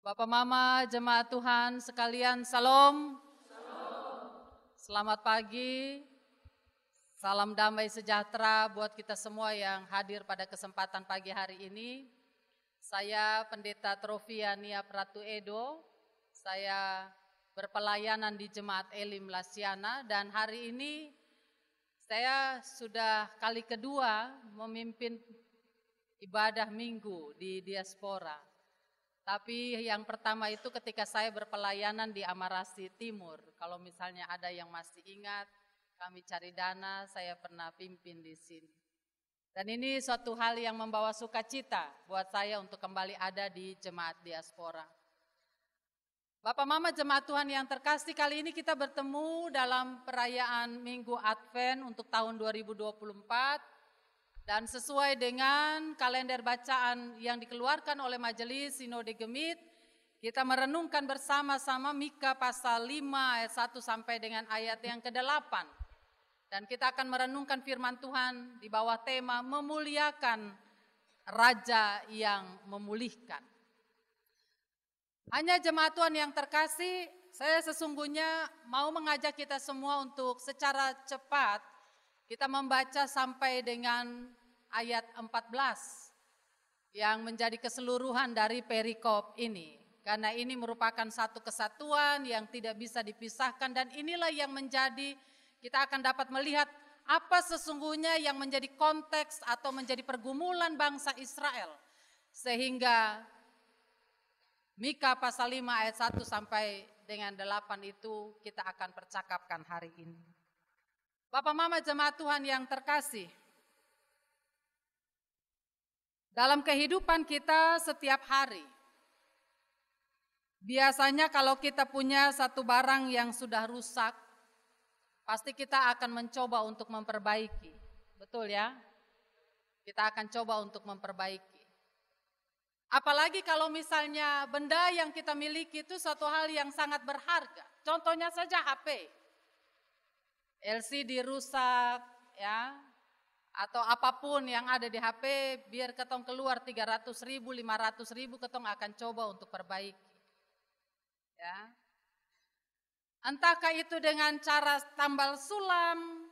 Bapak Mama, jemaat Tuhan sekalian, salam. Selamat pagi, salam damai sejahtera buat kita semua yang hadir pada kesempatan pagi hari ini. Saya Pendeta Trofiania Pratu Edo, saya berpelayanan di Jemaat Elim Lasiana dan hari ini saya sudah kali kedua memimpin ibadah minggu di diaspora. Tapi yang pertama itu ketika saya berpelayanan di Amarasi Timur. Kalau misalnya ada yang masih ingat, kami cari dana, saya pernah pimpin di sini. Dan ini suatu hal yang membawa sukacita buat saya untuk kembali ada di jemaat diaspora. Bapak Mama jemaat Tuhan yang terkasih, kali ini kita bertemu dalam perayaan Minggu Advent untuk tahun 2024. Dan sesuai dengan kalender bacaan yang dikeluarkan oleh Majelis Sinode Gemit, kita merenungkan bersama-sama Mika pasal 5 ayat 1 sampai dengan ayat yang ke-8. Dan kita akan merenungkan firman Tuhan di bawah tema memuliakan Raja yang memulihkan. Hanya jemaat Tuhan yang terkasih, saya sesungguhnya mau mengajak kita semua untuk secara cepat kita membaca sampai dengan ayat 14 yang menjadi keseluruhan dari perikop ini. Karena ini merupakan satu kesatuan yang tidak bisa dipisahkan dan inilah yang menjadi, kita akan dapat melihat apa sesungguhnya yang menjadi konteks atau menjadi pergumulan bangsa Israel. Sehingga Mika pasal 5 ayat 1 sampai dengan 8 itu kita akan percakapkan hari ini. Bapak Mama jemaat Tuhan yang terkasih, dalam kehidupan kita setiap hari, biasanya kalau kita punya satu barang yang sudah rusak, pasti kita akan mencoba untuk memperbaiki. Betul ya? Kita akan coba untuk memperbaiki. Apalagi kalau misalnya benda yang kita miliki itu suatu hal yang sangat berharga. Contohnya saja HP. LCD rusak, ya, atau apapun yang ada di HP, biar ketong keluar 300.000, 500.000, ketong akan coba untuk perbaiki. Ya. Entahkah itu dengan cara tambal sulam,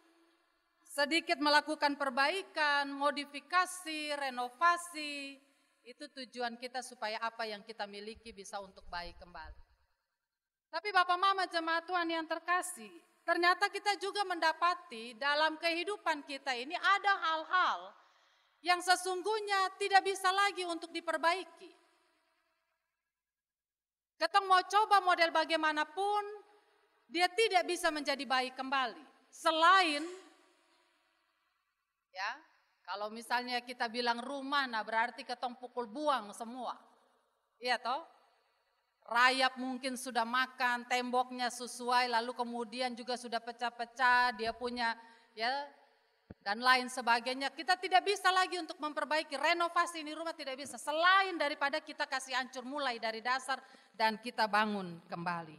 sedikit melakukan perbaikan, modifikasi, renovasi, itu tujuan kita supaya apa yang kita miliki bisa untuk baik kembali. Tapi Bapak Mama jemaat Tuhan yang terkasih, ternyata kita juga mendapati dalam kehidupan kita ini ada hal-hal yang sesungguhnya tidak bisa lagi untuk diperbaiki. Ketong mau coba model bagaimanapun, dia tidak bisa menjadi baik kembali. Selain, ya, kalau misalnya kita bilang rumah, nah berarti ketong pukul buang semua. Iya toh? Rayap mungkin sudah makan, temboknya sesuai, lalu kemudian juga sudah pecah-pecah, dia punya ya dan lain sebagainya. Kita tidak bisa lagi untuk memperbaiki, renovasi ini rumah tidak bisa. Selain daripada kita kasih hancur mulai dari dasar dan kita bangun kembali.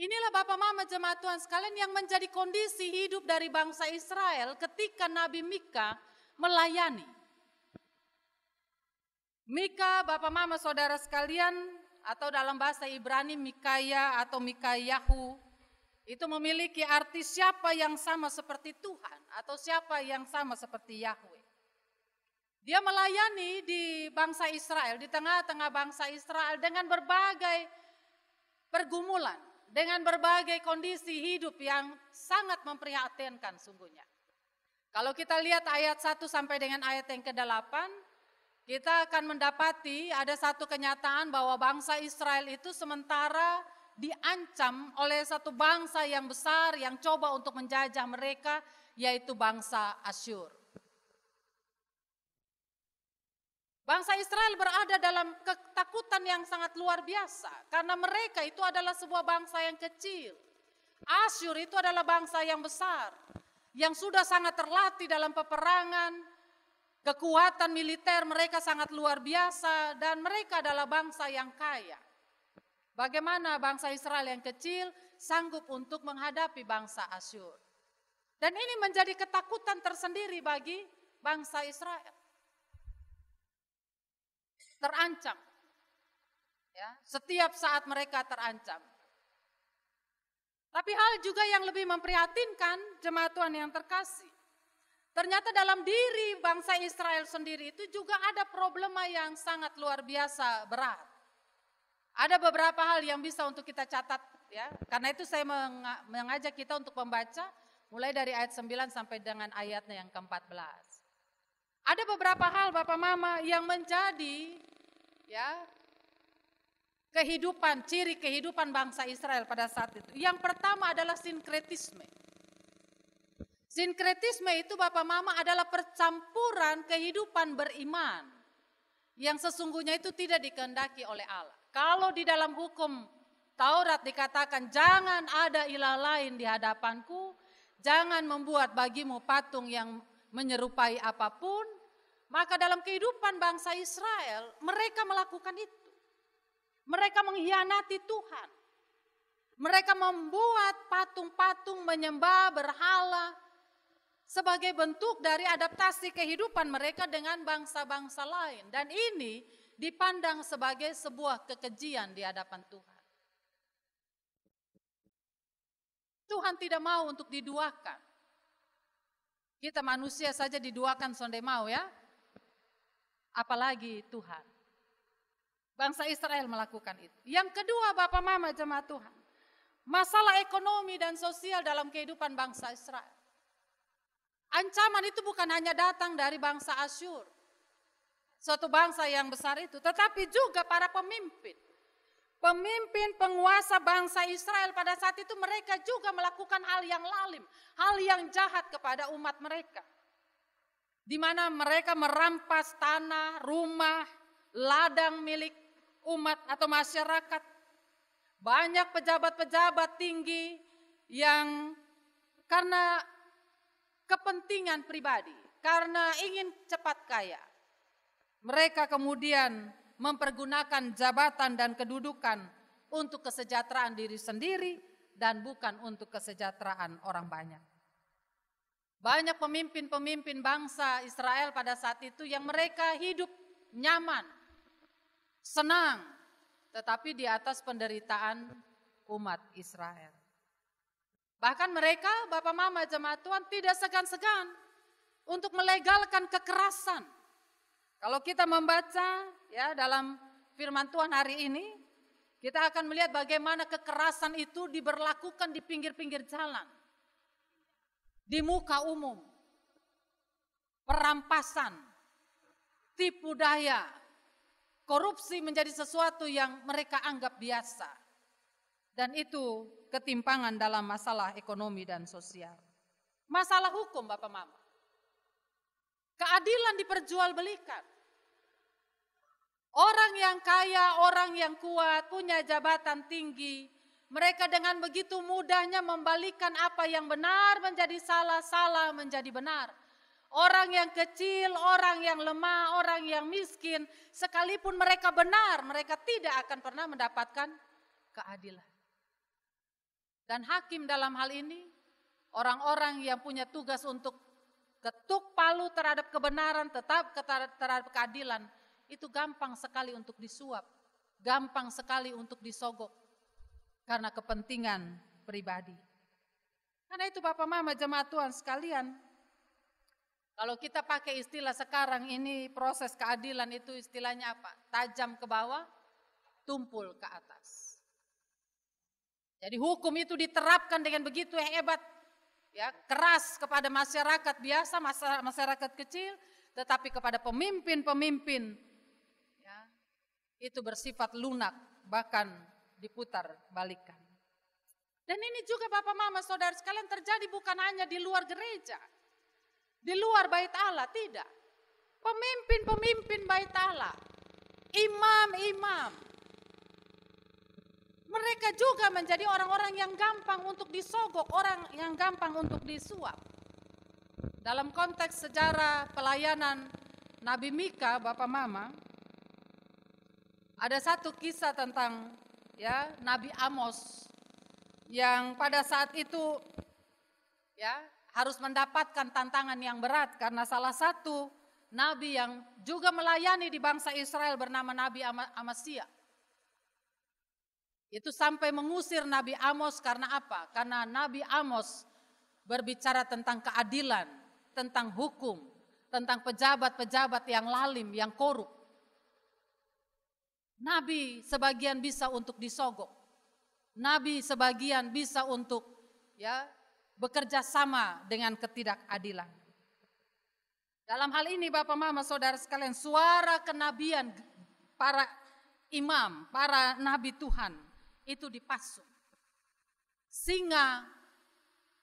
Inilah Bapak Mama jemaat Tuhan sekalian yang menjadi kondisi hidup dari bangsa Israel ketika Nabi Mika melayani. Mika, Bapak Mama Saudara sekalian, atau dalam bahasa Ibrani Mikaya atau Mikayahu, itu memiliki arti siapa yang sama seperti Tuhan atau siapa yang sama seperti Yahweh. Dia melayani di bangsa Israel, di tengah-tengah bangsa Israel dengan berbagai pergumulan, dengan berbagai kondisi hidup yang sangat memprihatinkan sungguhnya. Kalau kita lihat ayat 1 sampai dengan ayat yang ke-8, kita akan mendapati ada satu kenyataan bahwa bangsa Israel itu sementara diancam oleh satu bangsa yang besar yang coba untuk menjajah mereka, yaitu bangsa Asyur. Bangsa Israel berada dalam ketakutan yang sangat luar biasa karena mereka itu adalah sebuah bangsa yang kecil. Asyur itu adalah bangsa yang besar yang sudah sangat terlatih dalam peperangan. Kekuatan militer mereka sangat luar biasa dan mereka adalah bangsa yang kaya. Bagaimana bangsa Israel yang kecil sanggup untuk menghadapi bangsa Asyur. Dan ini menjadi ketakutan tersendiri bagi bangsa Israel. terancam. Ya, setiap saat mereka terancam. Tapi hal juga yang lebih memprihatinkan jemaat Tuhan yang terkasih. Ternyata dalam diri bangsa Israel sendiri itu juga ada problema yang sangat luar biasa berat. Ada beberapa hal yang bisa untuk kita catat ya. Karena itu saya mengajak kita untuk membaca mulai dari ayat 9 sampai dengan ayatnya yang ke-14. Ada beberapa hal Bapak Mama yang menjadi ya ciri kehidupan bangsa Israel pada saat itu. Yang pertama adalah sinkretisme. Sinkretisme itu Bapak Mama adalah percampuran kehidupan beriman yang sesungguhnya itu tidak dikehendaki oleh Allah. Kalau di dalam hukum Taurat dikatakan jangan ada ilah lain di hadapanku, jangan membuat bagimu patung yang menyerupai apapun, maka dalam kehidupan bangsa Israel mereka melakukan itu. Mereka mengkhianati Tuhan. Mereka membuat patung-patung menyembah berhala sebagai bentuk dari adaptasi kehidupan mereka dengan bangsa-bangsa lain. Dan ini dipandang sebagai sebuah kekejian di hadapan Tuhan. Tuhan tidak mau untuk diduakan. Kita manusia saja diduakan sonde mau ya. Apalagi Tuhan. Bangsa Israel melakukan itu. Yang kedua Bapak Mama jemaat Tuhan. Masalah ekonomi dan sosial dalam kehidupan bangsa Israel. Ancaman itu bukan hanya datang dari bangsa Asyur. Suatu bangsa yang besar itu. Tetapi juga para pemimpin. Pemimpin penguasa bangsa Israel pada saat itu mereka juga melakukan hal yang lalim. Hal yang jahat kepada umat mereka. Di mana mereka merampas tanah, rumah, ladang milik umat atau masyarakat. Banyak pejabat-pejabat tinggi yang karena kepentingan pribadi, karena ingin cepat kaya, mereka kemudian mempergunakan jabatan dan kedudukan untuk kesejahteraan diri sendiri dan bukan untuk kesejahteraan orang banyak. Banyak pemimpin-pemimpin bangsa Israel pada saat itu yang mereka hidup nyaman, senang, tetapi di atas penderitaan umat Israel. Bahkan mereka, Bapak Mama jemaat Tuhan, tidak segan-segan untuk melegalkan kekerasan. Kalau kita membaca ya dalam firman Tuhan hari ini, kita akan melihat bagaimana kekerasan itu diberlakukan di pinggir-pinggir jalan. Di muka umum. Perampasan, tipu daya, korupsi menjadi sesuatu yang mereka anggap biasa. Dan itu ketimpangan dalam masalah ekonomi dan sosial. Masalah hukum Bapak Mama. Keadilan diperjualbelikan. Orang yang kaya, orang yang kuat, punya jabatan tinggi, mereka dengan begitu mudahnya membalikan apa yang benar menjadi salah, salah menjadi benar. Orang yang kecil, orang yang lemah, orang yang miskin, sekalipun mereka benar, mereka tidak akan pernah mendapatkan keadilan. Dan hakim dalam hal ini, orang-orang yang punya tugas untuk ketuk palu terhadap kebenaran, tetap terhadap keadilan, itu gampang sekali untuk disuap, gampang sekali untuk disogok, karena kepentingan pribadi. Karena itu Bapak Mama jemaat Tuhan sekalian, kalau kita pakai istilah sekarang ini proses keadilan itu istilahnya apa? Tajam ke bawah, tumpul ke atas. Jadi hukum itu diterapkan dengan begitu hebat, ya, keras kepada masyarakat biasa, masyarakat kecil, tetapi kepada pemimpin-pemimpin, ya, itu bersifat lunak, bahkan diputar balikan. Dan ini juga Bapak Mama Saudara sekalian terjadi bukan hanya di luar gereja, di luar bait Allah, tidak. Pemimpin-pemimpin bait Allah, imam-imam, mereka juga menjadi orang-orang yang gampang untuk disogok, orang yang gampang untuk disuap. Dalam konteks sejarah pelayanan Nabi Mika, Bapak Mama, ada satu kisah tentang ya Nabi Amos yang pada saat itu ya harus mendapatkan tantangan yang berat karena salah satu nabi yang juga melayani di bangsa Israel bernama Nabi Amasya. Itu sampai mengusir Nabi Amos karena apa? Karena Nabi Amos berbicara tentang keadilan, tentang hukum, tentang pejabat-pejabat yang lalim, yang korup. Nabi sebagian bisa untuk disogok. Nabi sebagian bisa untuk bekerja sama dengan ketidakadilan. Dalam hal ini Bapak Mama Saudara sekalian, suara kenabian para imam, para nabi Tuhan itu dipasung. Sehingga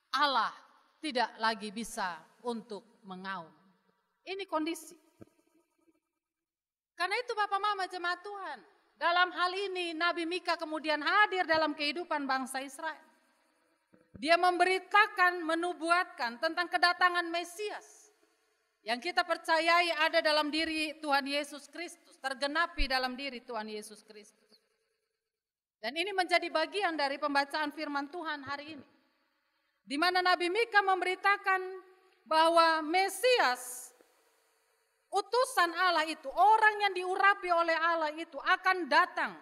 Allah tidak lagi bisa untuk mengaum. Ini kondisi. Karena itu Bapak Mama jemaat Tuhan, dalam hal ini Nabi Mika kemudian hadir dalam kehidupan bangsa Israel. Dia memberitakan, menubuatkan tentang kedatangan Mesias yang kita percayai ada dalam diri Tuhan Yesus Kristus, tergenapi dalam diri Tuhan Yesus Kristus. Dan ini menjadi bagian dari pembacaan firman Tuhan hari ini, di mana Nabi Mika memberitakan bahwa Mesias, utusan Allah itu, orang yang diurapi oleh Allah itu akan datang.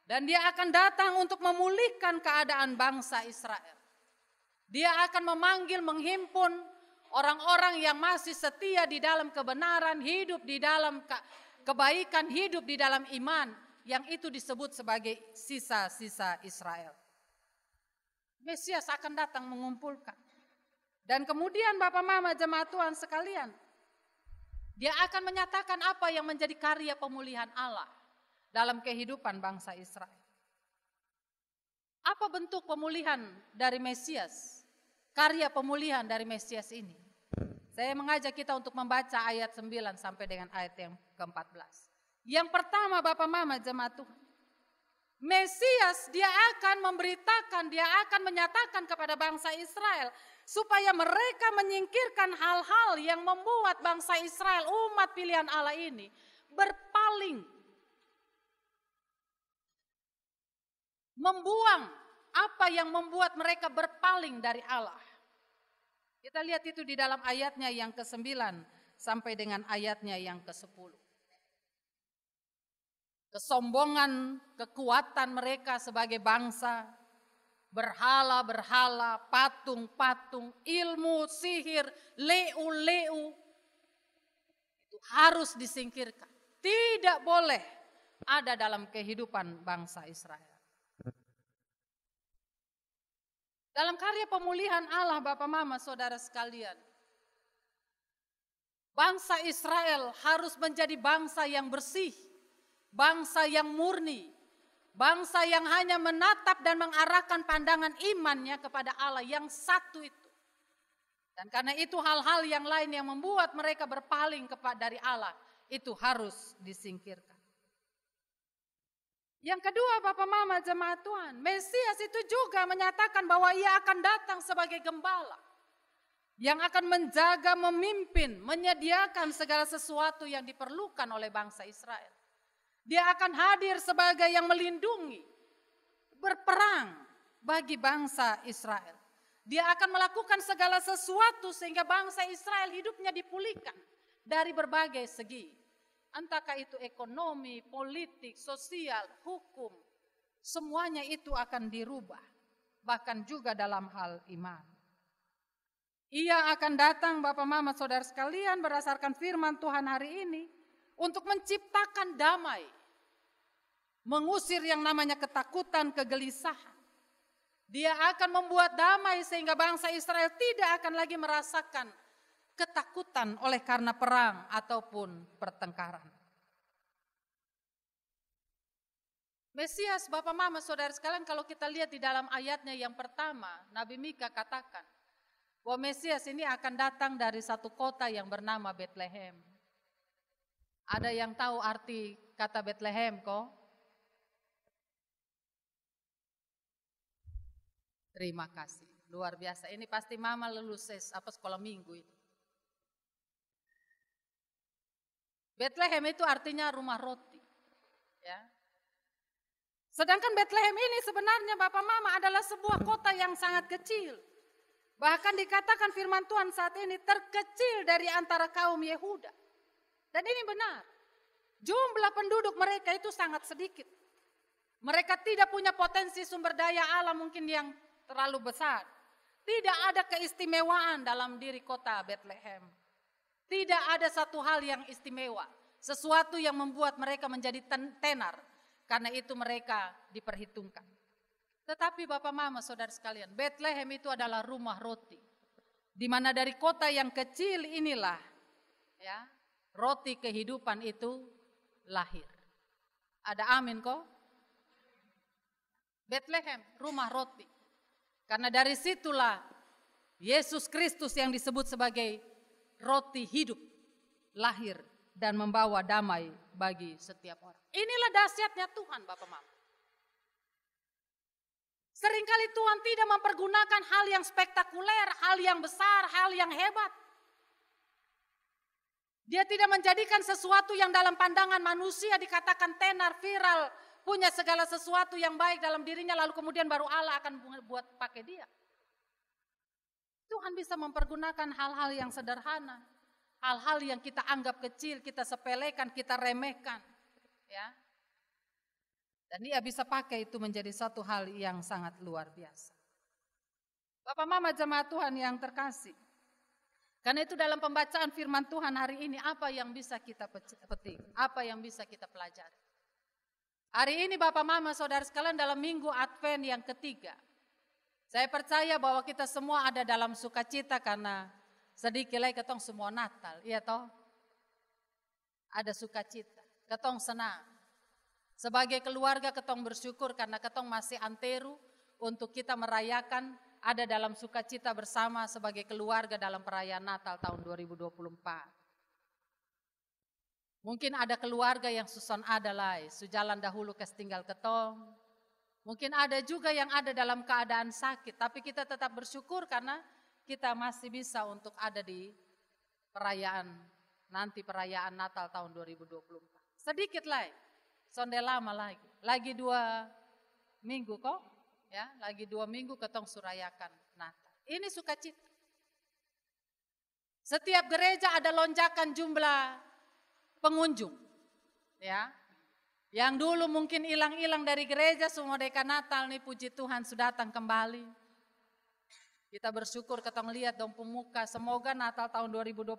Dan dia akan datang untuk memulihkan keadaan bangsa Israel. Dia akan memanggil, menghimpun orang-orang yang masih setia di dalam kebenaran, hidup di dalam kebaikan, hidup di dalam iman. Yang itu disebut sebagai sisa-sisa Israel. Mesias akan datang mengumpulkan. Dan kemudian Bapak Mama jemaat Tuhan sekalian, dia akan menyatakan apa yang menjadi karya pemulihan Allah dalam kehidupan bangsa Israel. Apa bentuk pemulihan dari Mesias? Karya pemulihan dari Mesias ini. Saya mengajak kita untuk membaca ayat 9 sampai dengan ayat yang ke-14. Yang pertama Bapak Mama jemaat Tuhan, Mesias dia akan memberitakan, dia akan menyatakan kepada bangsa Israel supaya mereka menyingkirkan hal-hal yang membuat bangsa Israel, umat pilihan Allah ini berpaling, membuang apa yang membuat mereka berpaling dari Allah. Kita lihat itu di dalam ayatnya yang ke-9 sampai dengan ayatnya yang ke-10. Kesombongan, kekuatan mereka sebagai bangsa, berhala-berhala, patung-patung, ilmu, sihir, leu-leu, itu harus disingkirkan. Tidak boleh ada dalam kehidupan bangsa Israel. Dalam karya pemulihan Allah Bapak Mama Saudara sekalian, bangsa Israel harus menjadi bangsa yang bersih, bangsa yang murni, bangsa yang hanya menatap dan mengarahkan pandangan imannya kepada Allah yang satu itu. Dan karena itu hal-hal yang lain yang membuat mereka berpaling dari Allah itu harus disingkirkan. Yang kedua Bapak Mama jemaat Tuhan, Mesias itu juga menyatakan bahwa ia akan datang sebagai gembala yang akan menjaga, memimpin, menyediakan segala sesuatu yang diperlukan oleh bangsa Israel. Dia akan hadir sebagai yang melindungi, berperang bagi bangsa Israel. Dia akan melakukan segala sesuatu sehingga bangsa Israel hidupnya dipulihkan dari berbagai segi. Entahkah itu ekonomi, politik, sosial, hukum, semuanya itu akan dirubah. Bahkan juga dalam hal iman. Ia akan datang Bapak Mama Saudara sekalian berdasarkan firman Tuhan hari ini untuk menciptakan damai, mengusir yang namanya ketakutan, kegelisahan. Dia akan membuat damai sehingga bangsa Israel tidak akan lagi merasakan ketakutan oleh karena perang ataupun pertengkaran. Mesias Bapak Mama Saudara sekalian, kalau kita lihat di dalam ayatnya yang pertama, Nabi Mika katakan bahwa Mesias ini akan datang dari satu kota yang bernama Bethlehem. Ada yang tahu arti kata Bethlehem kok? Terima kasih, luar biasa. Ini pasti Mama lulus sekolah minggu ini. Bethlehem itu artinya rumah roti. Ya. Sedangkan Bethlehem ini sebenarnya Bapak Mama adalah sebuah kota yang sangat kecil. Bahkan dikatakan firman Tuhan saat ini terkecil dari antara kaum Yehuda. Dan ini benar. Jumlah penduduk mereka itu sangat sedikit. Mereka tidak punya potensi sumber daya alam mungkin yang terlalu besar. Tidak ada keistimewaan dalam diri kota Bethlehem. Tidak ada satu hal yang istimewa. Sesuatu yang membuat mereka menjadi tenar. Karena itu mereka diperhitungkan. Tetapi Bapak Mama Saudara sekalian, Bethlehem itu adalah rumah roti. Di mana dari kota yang kecil inilah ya, roti kehidupan itu lahir. Ada amin kok? Bethlehem, rumah roti. Karena dari situlah Yesus Kristus yang disebut sebagai roti hidup lahir dan membawa damai bagi setiap orang. Inilah dahsyatnya Tuhan Bapak Mama. Seringkali Tuhan tidak mempergunakan hal yang spektakuler, hal yang besar, hal yang hebat. Dia tidak menjadikan sesuatu yang dalam pandangan manusia dikatakan tenar, viral, punya segala sesuatu yang baik dalam dirinya, lalu kemudian baru Allah akan buat pakai dia. Tuhan bisa mempergunakan hal-hal yang sederhana, hal-hal yang kita anggap kecil, kita sepelekan, kita remehkan. Ya. Dan dia bisa pakai itu menjadi satu hal yang sangat luar biasa. Bapak Mama jemaat Tuhan yang terkasih. Karena itu dalam pembacaan firman Tuhan hari ini, apa yang bisa kita petik, apa yang bisa kita pelajari. Hari ini Bapak Mama Saudara sekalian dalam minggu Advent yang ketiga. Saya percaya bahwa kita semua ada dalam sukacita karena sedikit lagi ketong semua Natal. Iya toh? Ada sukacita, ketong senang. Sebagai keluarga ketong bersyukur karena ketong masih antero untuk kita merayakan ada dalam sukacita bersama sebagai keluarga dalam perayaan Natal tahun 2024. Mungkin ada keluarga yang susun adalai, sujalan dahulu tinggal ketong. Mungkin ada juga yang ada dalam keadaan sakit, tapi kita tetap bersyukur karena kita masih bisa untuk ada di perayaan, nanti perayaan Natal tahun 2024. Sedikit lagi, sonde lama lagi 2 minggu kok, ya, lagi 2 minggu ketong surayakan Natal. Ini sukacita. Setiap gereja ada lonjakan jumlah pengunjung, ya. Yang dulu mungkin hilang-hilang dari gereja, semua deka Natal nih puji Tuhan sudah datang kembali. Kita bersyukur ketong lihat dong pemuka, semoga Natal tahun 2024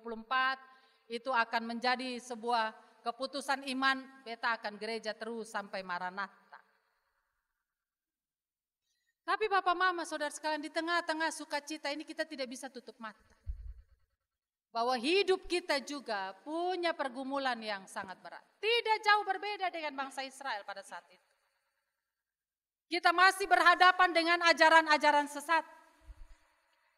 itu akan menjadi sebuah keputusan iman, beta akan gereja terus sampai Maranatha. Tapi Bapak Mama Saudara sekalian, di tengah-tengah sukacita ini kita tidak bisa tutup mata. Bahwa hidup kita juga punya pergumulan yang sangat berat. Tidak jauh berbeda dengan bangsa Israel pada saat itu. Kita masih berhadapan dengan ajaran-ajaran sesat.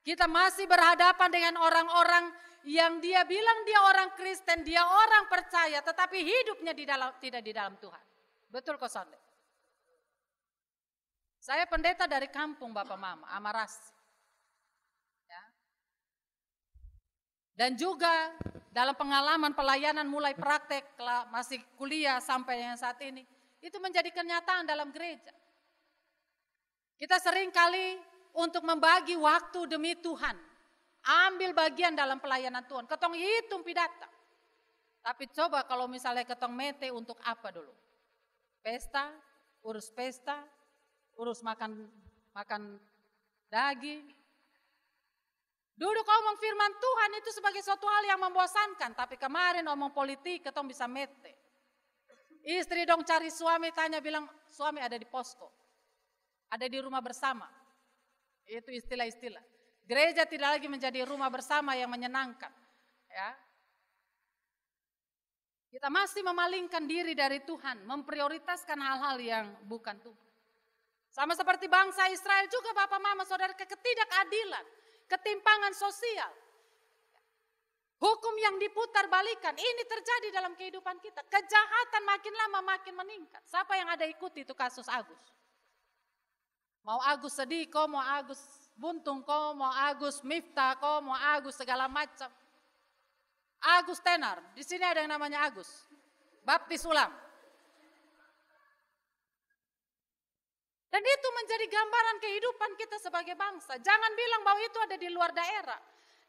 Kita masih berhadapan dengan orang-orang yang dia bilang dia orang Kristen, dia orang percaya, tetapi hidupnya tidak di dalam Tuhan. Betul kok Sonde? Saya pendeta dari kampung Bapak Mama, Amaras. Dan juga dalam pengalaman pelayanan mulai praktek, masih kuliah sampai yang saat ini, itu menjadi kenyataan dalam gereja. Kita sering kali untuk membagi waktu demi Tuhan, ambil bagian dalam pelayanan Tuhan, ketong hitung pidata. Tapi coba kalau misalnya ketong mete untuk apa dulu? Pesta, urus makan daging. Duduk omong firman Tuhan itu sebagai suatu hal yang membosankan. Tapi kemarin omong politik ketong bisa mete. Istri dong cari suami, tanya bilang suami ada di posko. Ada di rumah bersama. Itu istilah-istilah. Gereja tidak lagi menjadi rumah bersama yang menyenangkan. Ya. Kita masih memalingkan diri dari Tuhan. Memprioritaskan hal-hal yang bukan Tuhan. Sama seperti bangsa Israel juga Bapak Mama Saudara, ketidakadilan. Ketimpangan sosial, hukum yang diputar balikan, ini terjadi dalam kehidupan kita. Kejahatan makin lama makin meningkat. Siapa yang ada ikuti itu kasus Agus? Mau Agus Sediko, mau Agus Buntung ko, mau Agus Miftah ko, mau Agus segala macam. Agus tenar, di sini ada yang namanya Agus, baptis ulang. Dan itu menjadi gambaran kehidupan kita sebagai bangsa. Jangan bilang bahwa itu ada di luar daerah.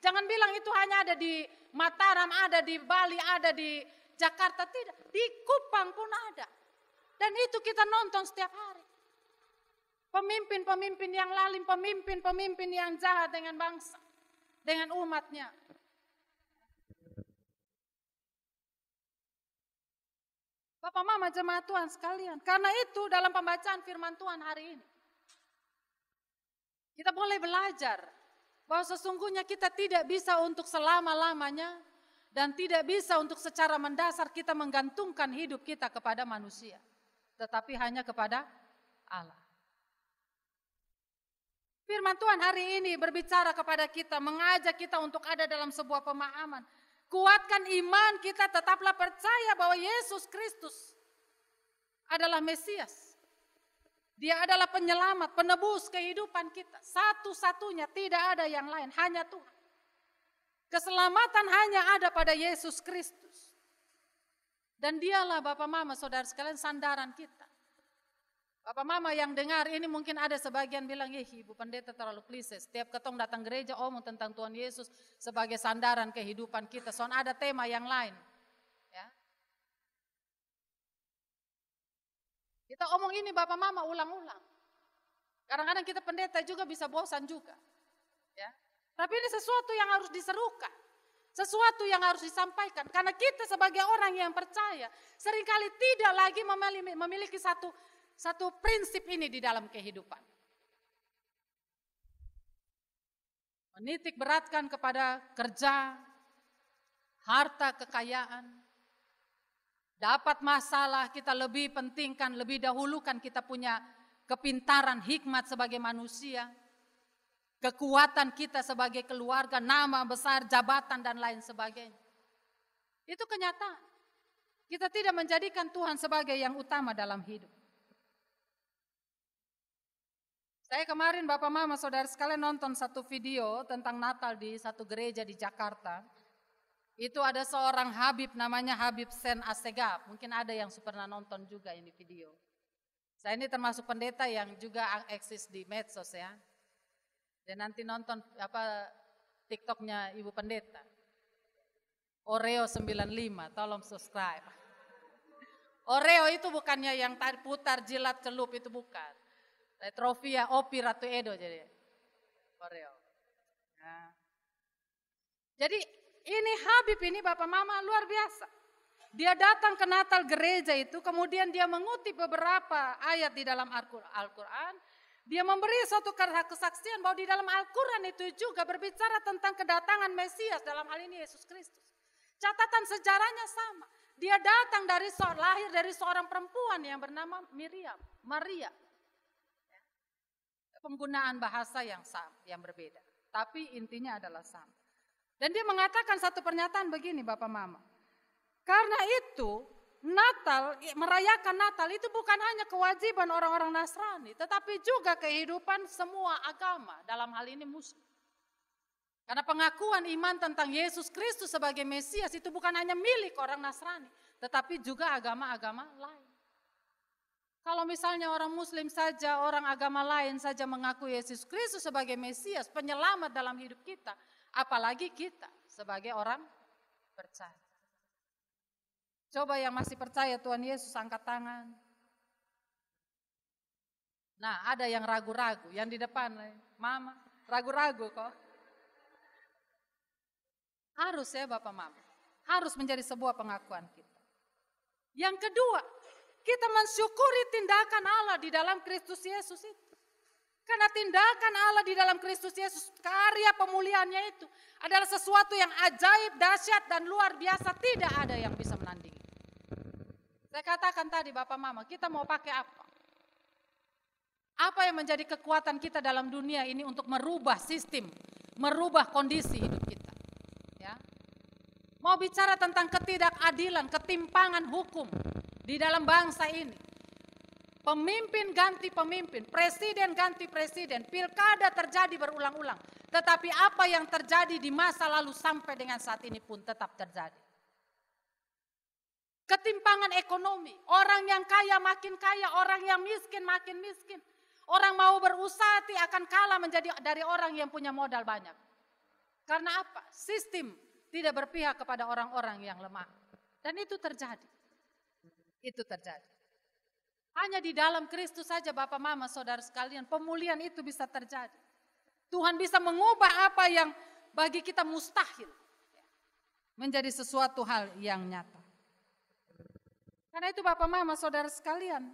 Jangan bilang itu hanya ada di Mataram, ada di Bali, ada di Jakarta. Tidak, di Kupang pun ada. Dan itu kita nonton setiap hari. Pemimpin-pemimpin yang lalim, pemimpin-pemimpin yang jahat dengan bangsa, dengan umatnya. Bapak Mama jemaat Tuhan sekalian, karena itu dalam pembacaan firman Tuhan hari ini, kita boleh belajar bahwa sesungguhnya kita tidak bisa untuk selama-lamanya dan tidak bisa untuk secara mendasar kita menggantungkan hidup kita kepada manusia, tetapi hanya kepada Allah. Firman Tuhan hari ini berbicara kepada kita, mengajak kita untuk ada dalam sebuah pemahaman. Kuatkan iman kita, tetaplah percaya bahwa Yesus Kristus adalah Mesias. Dia adalah penyelamat, penebus kehidupan kita. Satu-satunya, tidak ada yang lain, hanya Tuhan. Keselamatan hanya ada pada Yesus Kristus. Dan dialah Bapak Mama, saudara sekalian, sandaran kita. Bapak Mama yang dengar ini mungkin ada sebagian bilang, Ibu Pendeta terlalu klise. Setiap ketong datang gereja omong tentang Tuhan Yesus sebagai sandaran kehidupan kita. Soalnya ada tema yang lain. Ya. Kita omong ini Bapak Mama ulang-ulang. Kadang-kadang kita pendeta juga bisa bosan juga. Ya. Tapi ini sesuatu yang harus diserukan. Sesuatu yang harus disampaikan. Karena kita sebagai orang yang percaya seringkali tidak lagi memiliki satu prinsip ini di dalam kehidupan. Menitik beratkan kepada kerja, harta, kekayaan. Dapat masalah kita lebih pentingkan, lebih dahulukan kita punya kepintaran, hikmat sebagai manusia. Kekuatan kita sebagai keluarga, nama besar, jabatan dan lain sebagainya. Itu kenyataan. Kita tidak menjadikan Tuhan sebagai yang utama dalam hidup. Saya kemarin Bapak Mama saudara sekalian nonton satu video tentang Natal di satu gereja di Jakarta. Itu ada seorang Habib namanya Habib Sen Assegaf. Mungkin ada yang pernah nonton juga ini video. Saya ini termasuk pendeta yang juga eksis di medsos ya. Dan nanti nonton TikToknya Ibu Pendeta. Oreo 95, tolong subscribe. Oreo itu bukannya yang putar, jilat, celup, itu bukan. Trofia Opi Ratu Edo jadi Oreo. Nah. Jadi ini Habib ini Bapak Mama luar biasa. Dia datang ke Natal gereja itu, kemudian dia mengutip beberapa ayat di dalam Al-Quran. Dia memberi suatu kesaksian bahwa di dalam Al-Quran itu juga berbicara tentang kedatangan Mesias, dalam hal ini Yesus Kristus. Catatan sejarahnya sama. Dia datang lahir dari seorang perempuan yang bernama Maria. Penggunaan bahasa yang sama, yang berbeda. Tapi intinya adalah sama. Dan dia mengatakan satu pernyataan begini Bapak Mama. Karena itu Natal, merayakan Natal itu bukan hanya kewajiban orang-orang Nasrani. Tetapi juga kehidupan semua agama, dalam hal ini Muslim. Karena pengakuan iman tentang Yesus Kristus sebagai Mesias itu bukan hanya milik orang Nasrani. Tetapi juga agama-agama lain. Kalau misalnya orang Muslim saja, orang agama lain saja mengaku Yesus Kristus sebagai Mesias, penyelamat dalam hidup kita, apalagi kita sebagai orang percaya. Coba yang masih percaya Tuhan Yesus angkat tangan. Nah, ada yang ragu-ragu, yang di depan, Mama, ragu-ragu kok. Harus ya Bapak Mama, harus menjadi sebuah pengakuan kita. Yang kedua, kita mensyukuri tindakan Allah di dalam Kristus Yesus itu. Karena tindakan Allah di dalam Kristus Yesus, karya pemulihannya itu adalah sesuatu yang ajaib, dahsyat, dan luar biasa. Tidak ada yang bisa menandingi. Saya katakan tadi Bapak Mama, kita mau pakai apa? Apa yang menjadi kekuatan kita dalam dunia ini untuk merubah sistem, merubah kondisi hidup kita? Ya. Mau bicara tentang ketidakadilan, ketimpangan hukum di dalam bangsa ini. Pemimpin ganti pemimpin, presiden ganti presiden, pilkada terjadi berulang-ulang. Tetapi apa yang terjadi di masa lalu sampai dengan saat ini pun tetap terjadi. Ketimpangan ekonomi, orang yang kaya makin kaya, orang yang miskin makin miskin. Orang mau berusaha akan kalah menjadi dari orang yang punya modal banyak. Karena apa? Sistem tidak berpihak kepada orang-orang yang lemah. Dan itu terjadi. Itu terjadi. Hanya di dalam Kristus saja Bapak Mama Saudara sekalian, pemulihan itu bisa terjadi. Tuhan bisa mengubah apa yang bagi kita mustahil menjadi sesuatu hal yang nyata. Karena itu Bapak Mama Saudara sekalian,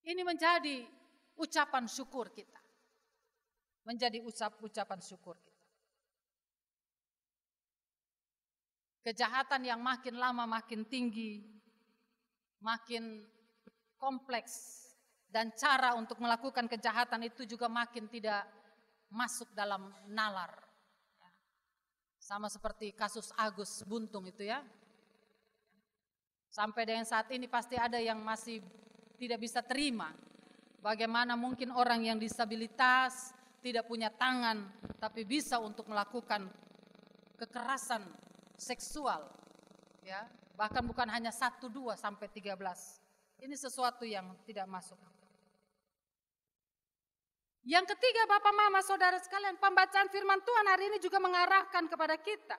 ini menjadi ucapan syukur kita. Menjadi ucapan syukur kita. Kejahatan yang makin lama makin tinggi, makin kompleks, dan cara untuk melakukan kejahatan itu juga makin tidak masuk dalam nalar. Sama seperti kasus Agus Buntung itu ya. Sampai dengan saat ini pasti ada yang masih tidak bisa terima. Bagaimana mungkin orang yang disabilitas, tidak punya tangan, tapi bisa untuk melakukan kekerasan seksual. Ya, bahkan bukan hanya 1, 2, sampai 13. Ini sesuatu yang tidak masuk. Yang ketiga Bapak Mama Saudara sekalian, pembacaan firman Tuhan hari ini juga mengarahkan kepada kita.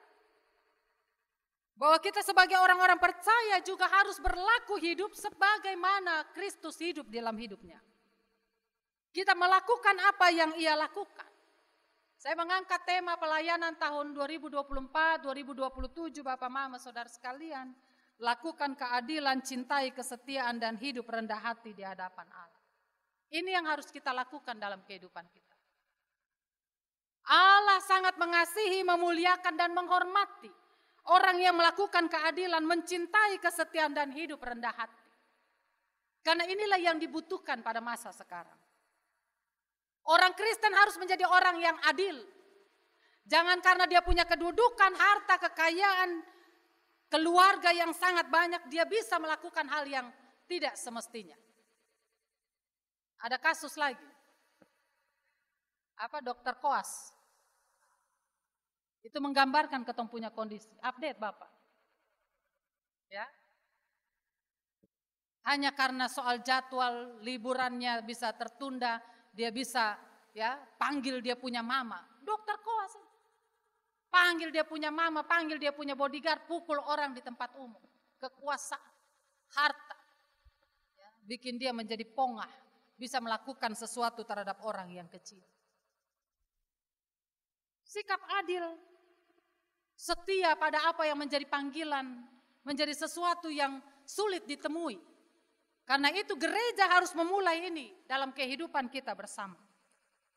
Bahwa kita sebagai orang-orang percaya juga harus berlaku hidup sebagaimana Kristus hidup dalam hidupnya. Kita melakukan apa yang Ia lakukan. Saya mengangkat tema pelayanan tahun 2024-2027 Bapak Mama Saudara sekalian. Lakukan keadilan, cintai kesetiaan dan hidup rendah hati di hadapan Allah. Ini yang harus kita lakukan dalam kehidupan kita. Allah sangat mengasihi, memuliakan dan menghormati orang yang melakukan keadilan, mencintai kesetiaan dan hidup rendah hati. Karena inilah yang dibutuhkan pada masa sekarang. Orang Kristen harus menjadi orang yang adil. Jangan karena dia punya kedudukan, harta, kekayaan, keluarga yang sangat banyak, dia bisa melakukan hal yang tidak semestinya. Ada kasus lagi. Dokter Koas. Itu menggambarkan ketong punya kondisi. Update Bapak. Ya. Hanya karena soal jadwal liburannya bisa tertunda, dia bisa ya panggil dia punya mama. Dokter Koas. Panggil dia punya mama, panggil dia punya bodyguard, pukul orang di tempat umum. Kekuasaan, harta. Ya, bikin dia menjadi pongah. Bisa melakukan sesuatu terhadap orang yang kecil. Sikap adil, setia pada apa yang menjadi panggilan, menjadi sesuatu yang sulit ditemui. Karena itu gereja harus memulai ini dalam kehidupan kita bersama.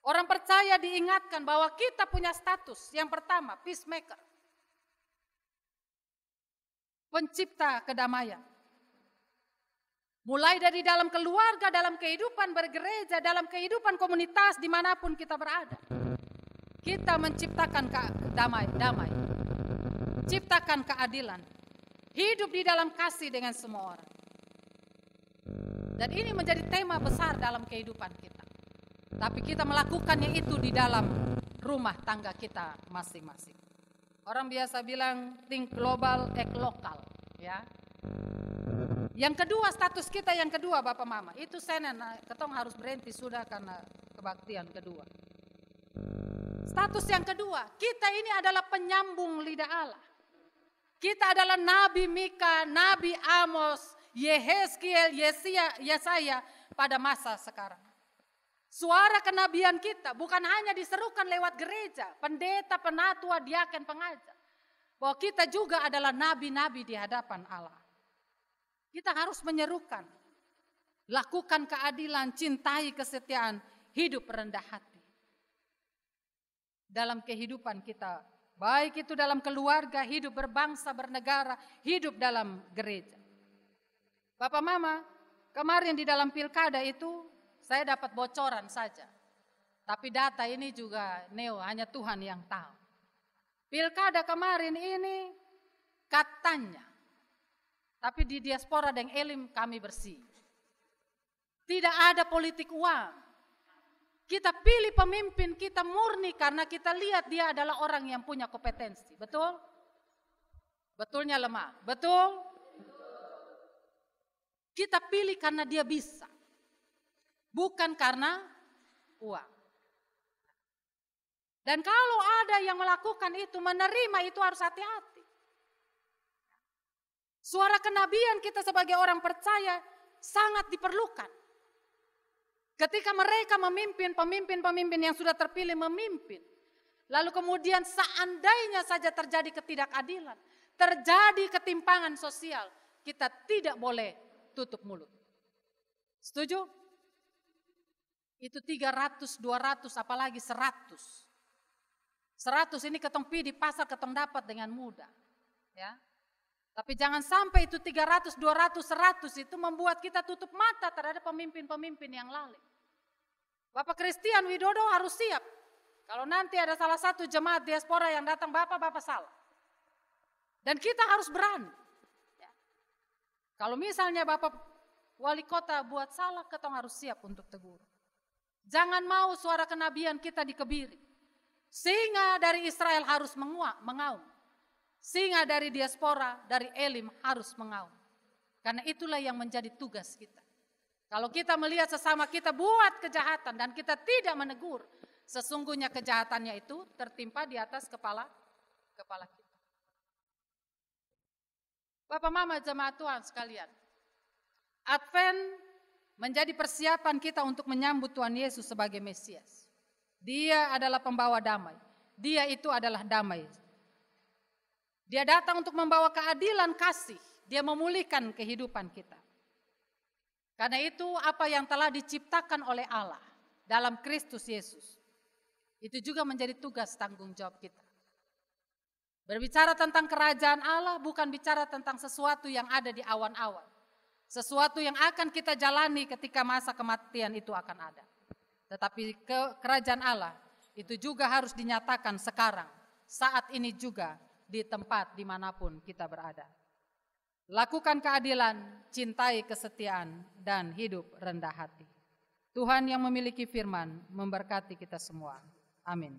Orang percaya diingatkan bahwa kita punya status. Yang pertama, peacemaker. Pencipta kedamaian. Mulai dari dalam keluarga, dalam kehidupan bergereja, dalam kehidupan komunitas, dimanapun kita berada. Kita menciptakan damai. Ciptakan keadilan. Hidup di dalam kasih dengan semua orang. Dan ini menjadi tema besar dalam kehidupan kita. Tapi kita melakukannya itu di dalam rumah tangga kita masing-masing. Orang biasa bilang think global, act lokal. Ya. Yang kedua, status kita yang kedua Bapak Mama, itu ketong harus berhenti sudah karena kebaktian kedua. Status yang kedua, kita ini adalah penyambung lidah Allah. Kita adalah Nabi Mika, Nabi Amos, Yehezkiel, Yesaya pada masa sekarang. Suara kenabian kita bukan hanya diserukan lewat gereja, pendeta, penatua, diaken, pengajar. Bahwa kita juga adalah nabi-nabi di hadapan Allah. Kita harus menyerukan, lakukan keadilan, cintai kesetiaan, hidup rendah hati. Dalam kehidupan kita, baik itu dalam keluarga, hidup berbangsa, bernegara, hidup dalam gereja. Bapak Mama, kemarin di dalam pilkada itu saya dapat bocoran saja. Tapi data ini juga hanya Tuhan yang tahu. Pilkada kemarin ini katanya, tapi di diaspora dan elim kami bersih. Tidak ada politik uang. Kita pilih pemimpin kita murni karena kita lihat dia adalah orang yang punya kompetensi. Betul? Betulnya lemah. Betul? Kita pilih karena dia bisa. Bukan karena uang. Dan kalau ada yang melakukan itu, menerima itu harus hati-hati. Suara kenabian kita sebagai orang percaya sangat diperlukan. Ketika mereka memimpin, pemimpin-pemimpin yang sudah terpilih memimpin. Lalu kemudian seandainya saja terjadi ketidakadilan, terjadi ketimpangan sosial, kita tidak boleh tutup mulut. Setuju? Itu 300, 200, apalagi 100. 100 ini ketong pi di pasar ketong dapat dengan mudah. Ya. Tapi jangan sampai itu 300, 200, 100 itu membuat kita tutup mata terhadap pemimpin-pemimpin yang lalim. Bapak Christian Widodo harus siap. Kalau nanti ada salah satu jemaat diaspora yang datang, Bapak salah. Dan kita harus berani. Ya. Kalau misalnya Bapak Wali Kota buat salah, ketong harus siap untuk tegur. Jangan mau suara kenabian kita dikebiri. Singa dari Israel harus mengaum. Singa dari diaspora, dari Elim harus mengaum. Karena itulah yang menjadi tugas kita. Kalau kita melihat sesama kita buat kejahatan dan kita tidak menegur, sesungguhnya kejahatannya itu tertimpa di atas kepala kita. Bapak Mama jemaat Tuhan sekalian, Advent menjadi persiapan kita untuk menyambut Tuhan Yesus sebagai Mesias. Dia adalah pembawa damai. Dia itu adalah damai. Dia datang untuk membawa keadilan kasih. Dia memulihkan kehidupan kita. Karena itu apa yang telah diciptakan oleh Allah dalam Kristus Yesus, itu juga menjadi tugas tanggung jawab kita. Berbicara tentang kerajaan Allah bukan bicara tentang sesuatu yang ada di awan-awan. Sesuatu yang akan kita jalani ketika masa kematian itu akan ada. Tetapi kerajaan Allah itu juga harus dinyatakan sekarang, saat ini juga di tempat dimanapun kita berada. Lakukan keadilan, cintai kesetiaan, dan hidup rendah hati. Tuhan yang memiliki firman memberkati kita semua. Amin.